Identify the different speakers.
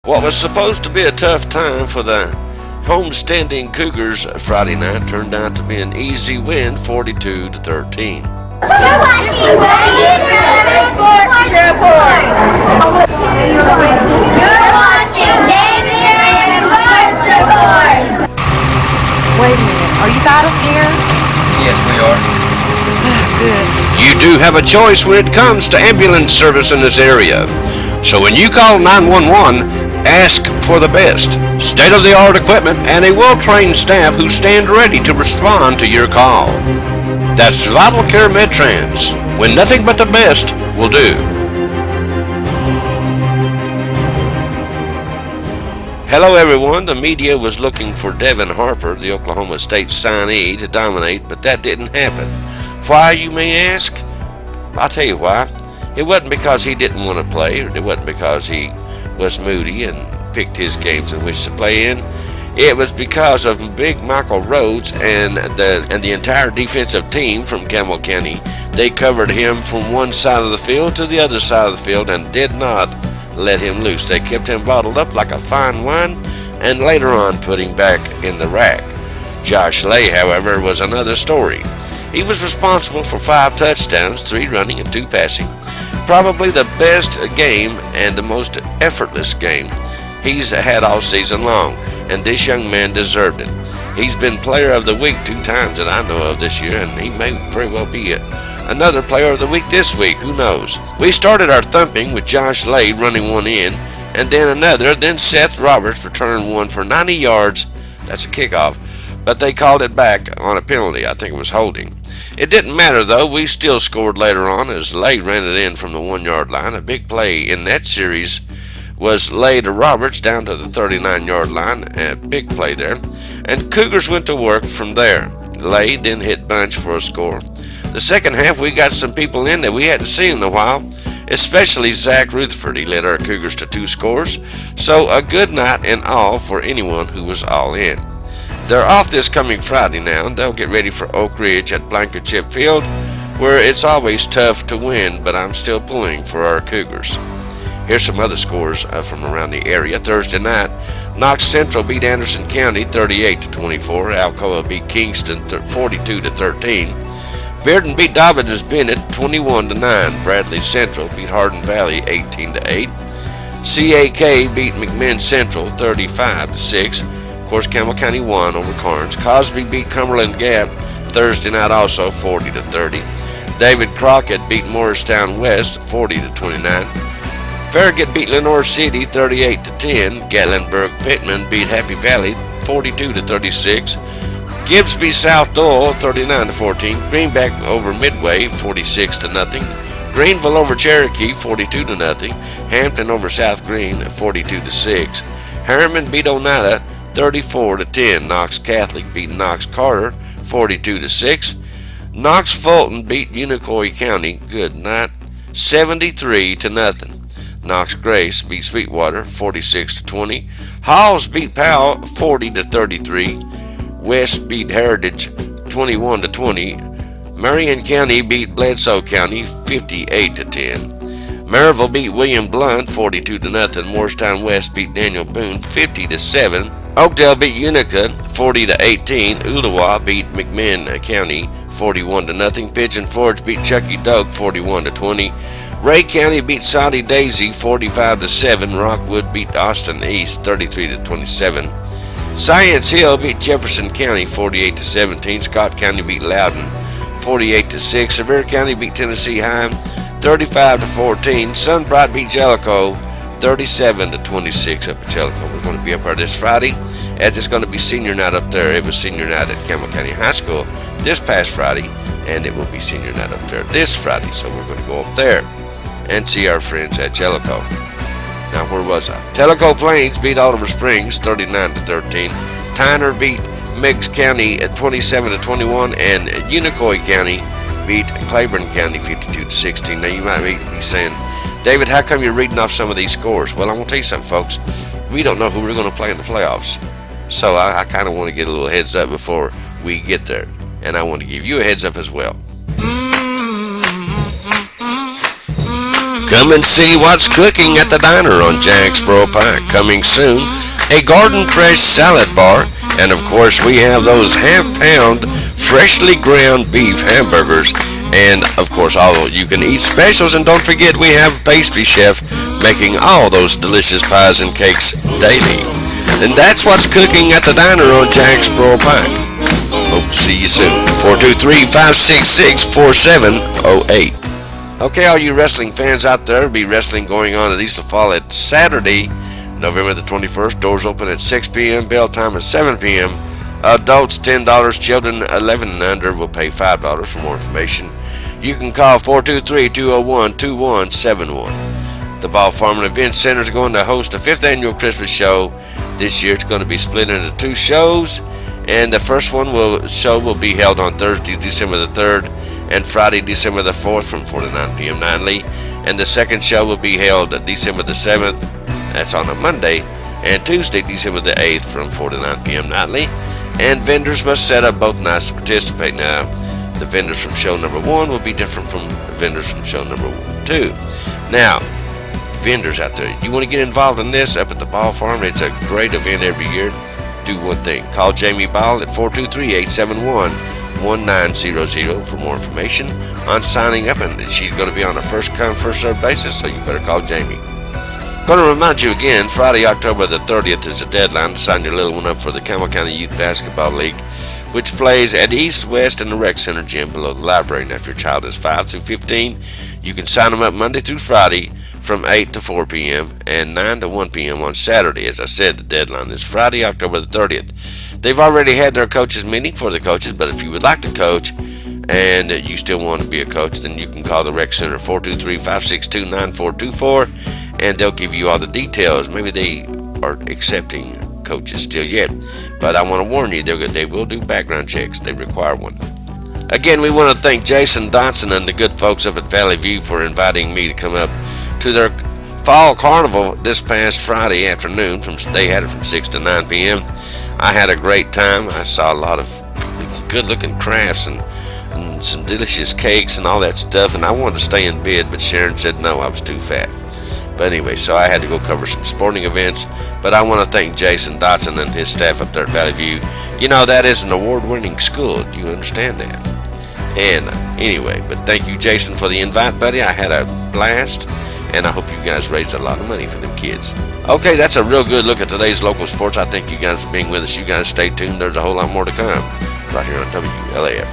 Speaker 1: What was supposed to be a tough time for the homestanding Cougars Friday night turned out to be an easy win, 42-13.
Speaker 2: You're watching Sports Report. You're watching Damien Sports Report.
Speaker 3: Wait a minute, are you out of here?
Speaker 4: Yes, we are.
Speaker 3: Good.
Speaker 1: You do have a choice when it comes to ambulance service in this area. So when you call 911, ask for the best, state-of-the-art equipment, and a well-trained staff who stand ready to respond to your call. That's Vital Care MedTrans, when nothing but the best will do. Hello everyone, the media was looking for Devin Harper, the Oklahoma State signee, to dominate, but that didn't happen. Why, you may ask? I'll tell you why. It wasn't because he didn't want to play, or it wasn't because he was moody and picked his games in which to play in. It was because of Big Michael Rhodes and the entire defensive team from Campbell County. They covered him from one side of the field to the other side of the field and did not let him loose. They kept him bottled up like a fine wine and later on put him back in the rack. Josh Lay, however, was another story. He was responsible for 5 touchdowns, 3 running and 2 passing. Probably the best game and the most effortless game he's had all season long, and this young man deserved it. He's been Player of the Week 2 times that I know of this year, and he may very well be another Player of the Week this week, who knows. We started our thumping with Josh Lay running one in, and then another, then Seth Roberts returned one for 90 yards, that's a kickoff, but they called it back on a penalty. I think it was holding. It didn't matter though, we still scored later on as Lay ran it in from the 1-yard line. A big play in that series was Lay to Roberts down to the 39-yard line, a big play there, and Cougars went to work from there. Lay then hit Bunch for a score. The second half we got some people in that we hadn't seen in a while, especially Zach Rutherford. He led our Cougars to 2 scores, so a good night in all for anyone who was all in. They're off this coming Friday now, and they'll get ready for Oak Ridge at Blankenship Field, where it's always tough to win, but I'm still pulling for our Cougars. Here's some other scores from around the area. Thursday night, Knox Central beat Anderson County 38-24. Alcoa beat Kingston 42-13. Bearden beat Dobbins Bennett 21-9. Bradley Central beat Hardin Valley 18-8. CAK beat McMinn Central 35-6. Of course, Campbell County won over Carnes. Cosby beat Cumberland Gap Thursday night also 40-30. David Crockett beat Morristown West 40-29. Farragut beat Lenore City 38-10. Gatlinburg Pittman beat Happy Valley 42-36. Gibbs beat South Dole 39-14. Greenback over Midway 46-0. Greenville over Cherokee 42-0. Hampton over South Green 42-6. Harriman beat Oneida 34-10. Knox Catholic beat Knox Carter 42-6. Knox Fulton beat Unicoi County, good night, 73-0. Knox Grace beat Sweetwater 46-20. Halls beat Powell 40-33. West beat Heritage 21-20. Marion County beat Bledsoe County 58-10. Maryville beat William Blunt 42-0. Morristown West beat Daniel Boone 50-7. Oakdale beat Unica 40-18. Ooltewah beat McMinn County 41-0. Pigeon Forge beat Chucky Doak 41-20. Ray County beat Saudi Daisy 45-7. Rockwood beat Austin East 33-27. Science Hill beat Jefferson County 48-17. Scott County beat Loudon 48-6. Sevier County beat Tennessee High 35-14. Sunbright beat Jellicoe 37-26 up at Jellicoe. We're going to be up there this Friday, as it's going to be senior night up there. It was senior night at Campbell County High School this past Friday, and it will be senior night up there this Friday. So we're going to go up there and see our friends at Jellicoe. Now, where was I? Tellico Plains beat Oliver Springs 39-13. Tyner beat Meigs County at 27-21, and Unicoi County beat Claiborne County 52-16. Now, you might be saying, David, how come you're reading off some of these scores? Well, I'm going to tell you something, folks. We don't know who we're going to play in the playoffs. So I kind of want to get a little heads up before we get there. And I want to give you a heads up as well. Come and see what's cooking at the diner on Jacksboro Pike. Coming soon, a garden fresh salad bar, and of course we have those half-pound freshly ground beef hamburgers, and of course all you can eat specials. And don't forget, we have pastry chef making all those delicious pies and cakes daily. And that's what's cooking at the diner on Jacksboro Pike. Hope to see you soon. 423-566-4708. Okay, all you wrestling fans out there, be wrestling going on at Easter Fall at Saturday, November the 21st. Doors open at 6 p.m., bell time at 7 p.m. Adults $10, children 11 and under will pay $5. For more information, you can call 423-201-2171. The Ball Farm and Event Center is going to host a 5th annual Christmas show. This year it's going to be split into 2 shows, and the first show will be held on Thursday, December the 3rd, and Friday, December the 4th from 4 to 9 p.m. nightly. And the second show will be held December the 7th, that's on a Monday, and Tuesday, December the 8th from 4 to 9 p.m. nightly. And vendors must set up both nights to participate. Now, the vendors from show number 1 will be different from vendors from show number 2. Now, vendors out there, you want to get involved in this up at the Ball Farm? It's a great event every year. Do one thing. Call Jamie Ball at 423-871-1900 for more information on signing up, and she's going to be on a first-come, first-served basis, so you better call Jamie. Going to remind you again, Friday, October the 30th is the deadline to sign your little one up for the Campbell County Youth Basketball League, which plays at East, West, and the Rec Center gym below the library. Now, if your child is 5 through 15, you can sign them up Monday through Friday from 8 to 4 p.m. and 9 to 1 p.m. on Saturday. As I said, the deadline is Friday, October the 30th. They've already had their coaches meeting for the coaches, but if you would like to coach and you still want to be a coach, then you can call the Rec Center 423-562-9424, and they'll give you all the details. Maybe they are accepting coaches still yet, but I want to warn you, they will do background checks. They require one. Again, we want to thank Jason Dotson and the good folks up at Valley View for inviting me to come up to their fall carnival this past Friday afternoon. They had it from 6 to 9 p.m. I had a great time. I saw a lot of good looking crafts and some delicious cakes and all that stuff, and I wanted to stay in bed, but Sharon said no, I was too fat. But anyway, so I had to go cover some sporting events. But I want to thank Jason Dotson and his staff up there at Valley View. You know, that is an award-winning school. Do you understand that? And anyway, but thank you, Jason, for the invite, buddy. I had a blast, and I hope you guys raised a lot of money for them kids. Okay, that's a real good look at today's local sports. I thank you guys for being with us. You guys stay tuned. There's a whole lot more to come right here on WLAF.